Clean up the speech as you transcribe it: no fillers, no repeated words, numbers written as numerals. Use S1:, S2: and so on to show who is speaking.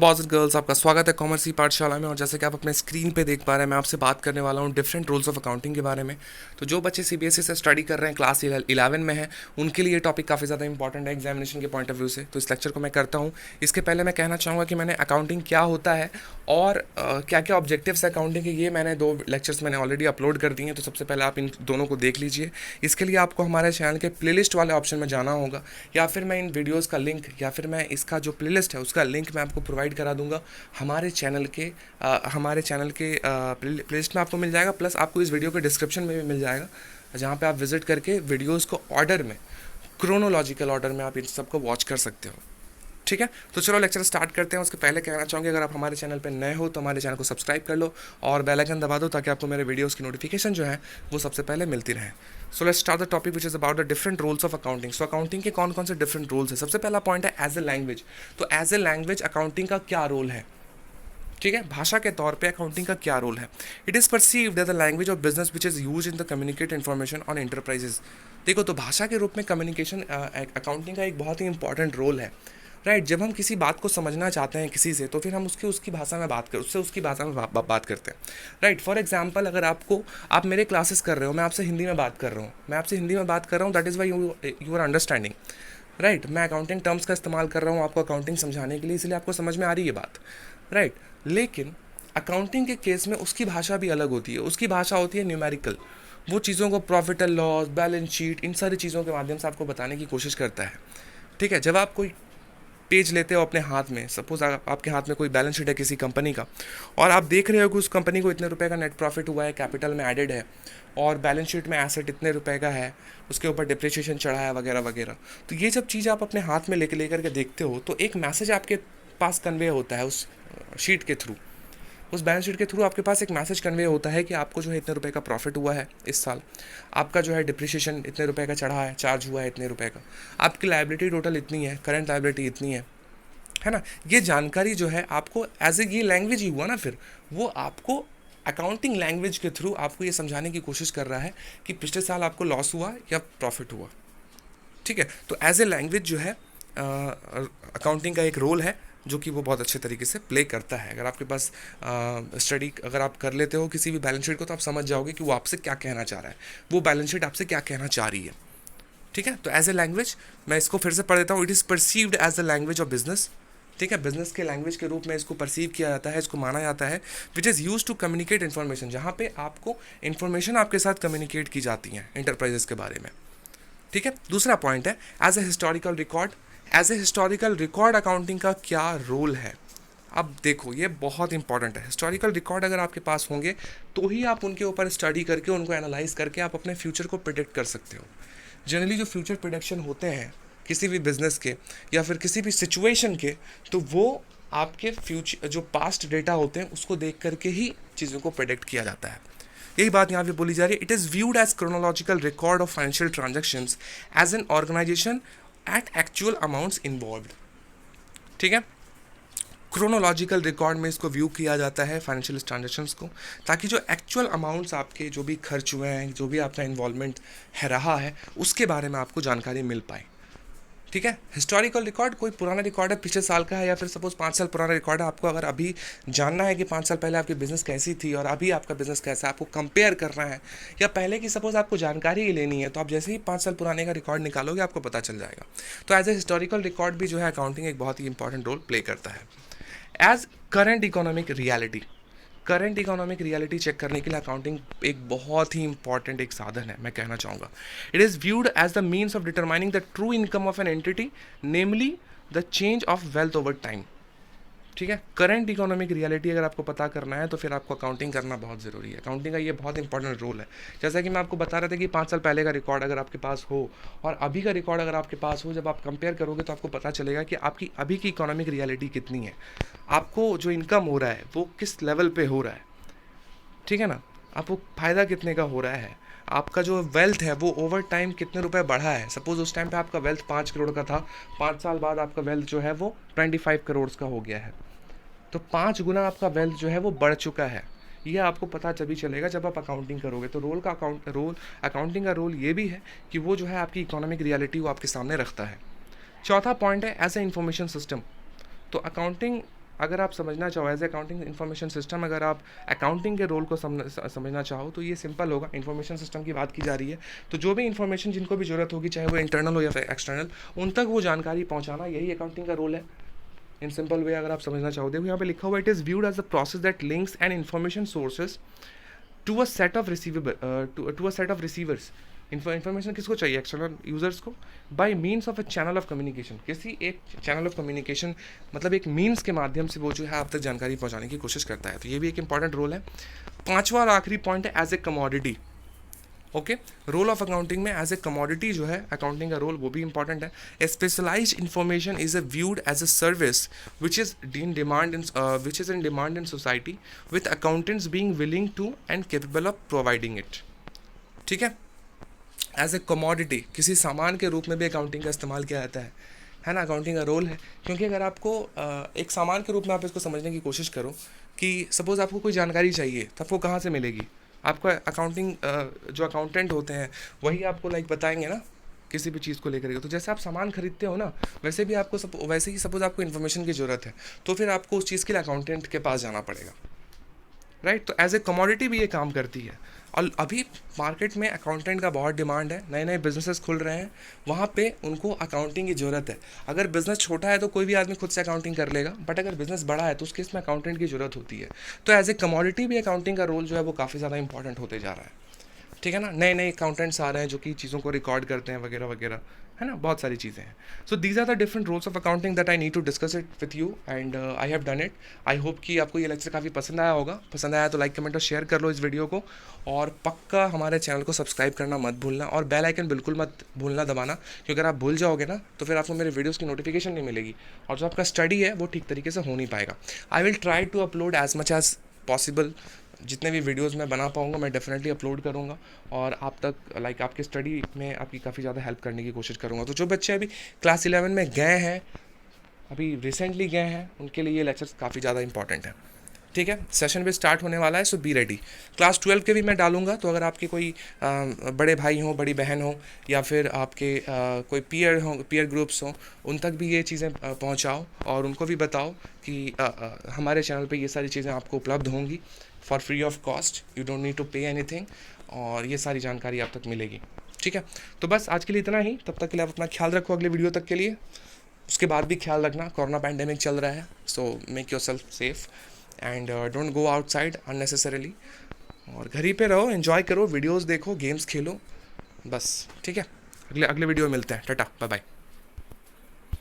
S1: Boys and girls, आपका स्वागत है कॉमर्स की पाठशाला में। और जैसे कि आप अपने स्क्रीन पे देख पा रहे हैं, मैं आपसे बात करने वाला हूँ डिफरेंट रूल्स ऑफ अकाउंटिंग के बारे में। तो जो बच्चे सीबीएसई से स्टडी कर रहे हैं, क्लास 11 में है, उनके लिए ये टॉपिक काफ़ी ज़्यादा इंपॉर्टेंट है एग्जामिनेशन के पॉइंट ऑफ व्यू से। तो इस लेक्चर को मैं करता हूँ। इसके पहले मैं कहना चाहूँगा कि मैंने अकाउंटिंग क्या होता है और क्या क्या ऑब्जेक्टिव्स है अकाउंटिंग के, ये मैंने 2 लेक्चर्स मैंने ऑलरेडी अपलोड कर दिए हैं। तो सबसे पहले आप इन दोनों को देख लीजिए। इसके लिए आपको हमारे चैनल के प्लेलिस्ट वाले ऑप्शन में जाना होगा, या फिर मैं इन वीडियोज़ का लिंक, या फिर मैं इसका जो प्लेलिस्ट है उसका लिंक मैं आपको प्रोवाइड करा दूंगा हमारे चैनल के प्लेलिस्ट में आपको मिल जाएगा। प्लस आपको इस वीडियो के डिस्क्रिप्शन में भी मिल जाएगा, जहाँ पे आप विजिट करके वीडियोस को ऑर्डर में, क्रोनोलॉजिकल ऑर्डर में आप इन सबको वॉच कर सकते हो। ठीक है, तो चलो लेक्चर स्टार्ट करते हैं। उसके पहले कहना चाहूँगी, अगर आप हमारे चैनल पर नए हो तो हमारे चैनल को सब्सक्राइब कर लो और बेल आइकन दबा दो, ताकि आपको मेरे वीडियोस की नोटिफिकेशन जो है वो सबसे पहले मिलती रहे। So let's start the topic which is about the different rules of accounting. So accounting के कौन कौन से डिफरेंट रूल्स है। सबसे पहला पॉइंट है एज ए लैंग्वेज। तो एज ए लैंग्वेज अकाउंटिंग का क्या रोल है। ठीक है, भाषा के तौर पे अकाउंटिंग का क्या रोल है। It is perceived as the language of business which is use in the communicate information on enterprises. देखो, तो भाषा के रूप में कम्युनिकेशन अकाउंटिंग का एक बहुत ही इंपॉर्टेंट रोल है। राइट, जब हम किसी बात को समझना चाहते हैं किसी से, तो फिर हम उसकी भाषा में बात कर उससे उसकी भाषा में बात करते हैं। राइट, फॉर एग्जाम्पल, अगर आप मेरे क्लासेस कर रहे हो, मैं आपसे हिंदी में बात कर रहा हूँ, that is why you are understanding. Right, मैं अकाउंटिंग टर्म्स का इस्तेमाल कर रहा हूँ आपको अकाउंटिंग समझाने के लिए, इसलिए आपको समझ में आ रही है बात। राइट, लेकिन अकाउंटिंग के केस में उसकी भाषा भी अलग होती है। उसकी भाषा होती है न्यूमेरिकल। वो चीज़ों को profit and loss, balance sheet, इन सारी चीज़ों के माध्यम से आपको बताने की कोशिश करता है। ठीक है, जब आप कोई पेज लेते हो अपने हाथ में, सपोज आपके हाथ में कोई बैलेंस शीट है किसी कंपनी का, और आप देख रहे हो कि उस कंपनी को इतने रुपए का नेट प्रॉफिट हुआ है, कैपिटल में एडेड है, और बैलेंस शीट में एसेट इतने रुपए का है, उसके ऊपर डिप्रिसिएशन चढ़ा है, वगैरह वगैरह। तो ये सब चीज़ आप अपने हाथ में लेकर के देखते हो, तो एक मैसेज आपके पास कन्वे होता है उस शीट के थ्रू। उस बैलेंस शीट के थ्रू आपके पास एक मैसेज कन्वे होता है कि आपको जो है इतने रुपए का प्रॉफिट हुआ है इस साल, आपका जो है डिप्रिसिएशन इतने रुपए का चढ़ा है, चार्ज हुआ है इतने रुपए का, आपकी लाइबिलिटी टोटल इतनी है, करंट लाइबिलिटी इतनी है ना। ये जानकारी जो है आपको एज ए, ये लैंग्वेज ही हुआ ना, फिर वो आपको अकाउंटिंग लैंग्वेज के थ्रू आपको ये समझाने की कोशिश कर रहा है कि पिछले साल आपको लॉस हुआ या प्रॉफिट हुआ। ठीक है, तो एज ए लैंग्वेज जो है अकाउंटिंग का एक रोल है, जो कि वो बहुत अच्छे तरीके से प्ले करता है। अगर आपके पास स्टडी अगर आप कर लेते हो किसी भी बैलेंस शीट को, तो आप समझ जाओगे कि वो आपसे क्या कहना चाह रहा है, वो बैलेंस शीट आपसे क्या कहना चाह रही है। ठीक है, तो एज ए लैंग्वेज, मैं इसको फिर से पढ़ देता हूँ। It is perceived as the language of business. ठीक है, बिजनेस के लैंग्वेज के रूप में इसको परसीव किया जाता है, इसको माना जाता है। Which is use to communicate information, जहाँ पे आपको इन्फॉर्मेशन आपके साथ कम्युनिकेट की जाती है इंटरप्राइजेस के बारे में। ठीक है, दूसरा पॉइंट है as a historical record. As a historical record accounting का क्या रोल है। अब देखो, ये बहुत इंपॉर्टेंट है। हिस्टोरिकल रिकॉर्ड अगर आपके पास होंगे, तो ही आप उनके ऊपर स्टडी करके, उनको एनालाइज करके आप अपने फ्यूचर को प्रिडिक्ट कर सकते हो। जनरली जो फ्यूचर प्रोडिक्शन होते हैं किसी भी बिजनेस के या फिर किसी भी सिचुएशन के, तो वो आपके फ्यूचर जो पास्ट डेटा होते हैं उसको देख करके ही चीज़ों को प्रेडिक्ट किया जाता है। यही बात यहाँ पे बोली जा रही है। It is viewed as chronological record of financial transactions as an organization at actual amounts involve. ठीक है, क्रोनोलॉजिकल रिकॉर्ड में इसको व्यू किया जाता है फाइनेंशियल ट्रांजेक्शन्स को, ताकि जो एक्चुअल अमाउंट्स आपके जो भी खर्च हुए हैं, जो भी आपका इन्वॉल्वमेंट है रहा है, उसके बारे में आपको जानकारी मिल पाए। ठीक है, हिस्टोरिकल रिकॉर्ड कोई पुराना रिकॉर्ड है, पिछले साल का है, या फिर सपोज 5 साल पुराना रिकॉर्ड है। आपको अगर अभी जानना है कि 5 साल पहले आपकी बिजनेस कैसी थी और अभी आपका बिजनेस कैसा है, आपको कंपेयर करना है, या पहले की सपोज आपको जानकारी ही लेनी है, तो आप जैसे ही 5 साल पुराने का रिकॉर्ड निकालोगे आपको पता चल जाएगा। तो एज ए हिस्टोरिकल रिकॉर्ड भी जो है अकाउंटिंग एक बहुत ही इंपॉर्टेंट रोल प्ले करता है। As current economic reality, current economic reality check करने के लिए अकाउंटिंग एक बहुत ही इंपॉर्टेंट एक साधन है, मैं कहना चाहूँगा। It is viewed as the means of determining the true income of an entity, namely the change of wealth over time. ठीक है, करंट इकोनॉमिक रियलिटी अगर आपको पता करना है, तो फिर आपको अकाउंटिंग करना बहुत ज़रूरी है। अकाउंटिंग का ये बहुत इंपॉर्टेंट रोल है। जैसा कि मैं आपको बता रहा था कि 5 साल पहले का रिकॉर्ड अगर आपके पास हो और अभी का रिकॉर्ड अगर आपके पास हो, जब आप कंपेयर करोगे तो आपको पता चलेगा कि आपकी अभी की इकोनॉमिक रियलिटी कितनी है, आपको जो इनकम हो रहा है वो किस लेवल पे हो रहा है। ठीक है ना, आपको फ़ायदा कितने का हो रहा है, आपका जो वेल्थ है वो ओवर टाइम कितने रुपए बढ़ा है। सपोज उस टाइम पे आपका वेल्थ 5 करोड़ का था, 5 साल बाद आपका वेल्थ जो है वो 25 करोड़ का हो गया है, तो 5 गुना आपका वेल्थ जो है वो बढ़ चुका है। ये आपको पता तभी चलेगा जब आप अकाउंटिंग करोगे। तो अकाउंटिंग का रोल ये भी है कि वो जो है आपकी इकोनॉमिक रियलिटी वो आपके सामने रखता है। चौथा पॉइंट है एज ए इंफॉर्मेशन सिस्टम। तो अकाउंटिंग अगर आप समझना चाहो एज अकाउंटिंग इन्फॉर्मेशन सिस्टम, अगर आप अकाउंटिंग के रोल को समझना चाहो तो ये सिंपल होगा। इन्फॉर्मेशन सिस्टम की बात की जा रही है तो जो भी इन्फॉर्मेशन जिनको भी ज़रूरत होगी, चाहे वो इंटरनल हो या फिर एक्सटर्नल, उन तक वो जानकारी पहुँचाना, यही अकाउंटिंग का रोल है इन सिंपल वे। अगर आप समझना चाहो, देखो यहाँ पे लिखा हुआ, it is viewed as a process that links and information sources to a set of receivers. Information किसको चाहिए? एक्सटर्नल यूजर्स को, by means of a channel of communication. किसी एक चैनल ऑफ कम्युनिकेशन, मतलब एक मीन्स के माध्यम से वो जो है आप तक जानकारी पहुंचाने की कोशिश करता है। तो ये भी एक इंपॉर्टेंट रोल है। पांचवा और आखिरी पॉइंट है as a commodity. Okay, role of accounting में एज ए कमोडिटी जो है अकाउंटिंग का रोल, वो भी इंपॉर्टेंट है। Specialize information is viewed as a service which is in demand in society with accountants being willing to and capable of providing it. ठीक है, एज ए कमोडिटी, किसी सामान के रूप में भी अकाउंटिंग का इस्तेमाल किया जाता है ना। अकाउंटिंग का रोल है, क्योंकि अगर आपको एक सामान के रूप में आप इसको समझने की कोशिश करो कि सपोज़ आपको कोई जानकारी चाहिए, तब वो कहाँ से मिलेगी? आपको अकाउंटिंग जो अकाउंटेंट होते हैं वही आपको बताएंगे ना किसी भी चीज़ को लेकर के। तो जैसे आप सामान खरीदते हो ना, वैसे भी आपको वैसे ही सपोज़ आपको इन्फॉर्मेशन की ज़रूरत है, तो फिर आपको उस चीज़ के लिए अकाउंटेंट के पास जाना पड़ेगा, राइट। तो एज ए कमोडिटी भी ये काम करती है। और अभी मार्केट में अकाउंटेंट का बहुत डिमांड है, नए नए बिजनेसेस खुल रहे हैं, वहाँ पे उनको अकाउंटिंग की ज़रूरत है। अगर बिज़नेस छोटा है तो कोई भी आदमी खुद से अकाउंटिंग कर लेगा, बट अगर बिज़नेस बड़ा है तो उस केस में अकाउंटेंट की ज़रूरत होती है। तो एज ए कमोडिटी भी अकाउंटिंग का रोल जो है वो काफ़ी ज़्यादा इंपॉर्टेंट होते जा रहा है। ठीक है ना, नए नए अकाउंटेंट्स आ रहे हैं जो कि चीज़ों को रिकॉर्ड करते हैं वगैरह वगैरह, है ना, बहुत सारी चीज़ें हैं। So these are the different roles of accounting that I need to discuss it with you and I have done it. I hope कि आपको ये लेक्चर काफ़ी पसंद आया होगा। पसंद आया तो लाइक कमेंट और शेयर कर लो इस वीडियो को, और पक्का हमारे चैनल को सब्सक्राइब करना मत भूलना, और बेल आइकन बिल्कुल मत भूलना दबाना, क्योंकि अगर आप भूल जाओगे ना तो फिर आपको मेरे वीडियोज़ की नोटिफिकेशन नहीं मिलेगी, और जो आपका स्टडी है वो ठीक तरीके से हो नहीं पाएगा। I will try to upload as much as possible. जितने भी वीडियोस मैं बना पाऊँगा मैं डेफिनेटली अपलोड करूँगा, और आप तक आपकी स्टडी में आपकी काफ़ी ज़्यादा हेल्प करने की कोशिश करूँगा। तो जो बच्चे अभी क्लास 11 में गए हैं, अभी रिसेंटली गए हैं, उनके लिए ये लेक्चर्स काफ़ी ज़्यादा इंपॉर्टेंट है। ठीक है, सेशन भी स्टार्ट होने वाला है, सो बी रेडी। क्लास 12 के भी मैं डालूंगा, तो अगर आपके कोई बड़े भाई हों, बड़ी बहन हो, या फिर आपके कोई पीयर ग्रुप्स हों, उन तक भी ये चीज़ें पहुंचाओ, और उनको भी बताओ कि हमारे चैनल पे ये सारी चीज़ें आपको उपलब्ध होंगी for free of cost. You don't need to pay anything, और ये सारी जानकारी आप तक मिलेगी। ठीक है, तो बस आज के लिए इतना ही। तब तक के लिए आप अपना ख्याल रखो अगले वीडियो तक के लिए। उसके बाद भी ख्याल रखना, कोरोना पैंडेमिक चल रहा है, so make your self safe and don't go outside unnecessarily, और घर ही पे रहो, एंजॉय करो, वीडियोस देखो, गेम्स खेलो, बस। ठीक है, अगले वीडियो में मिलते हैं। Tata, bye bye.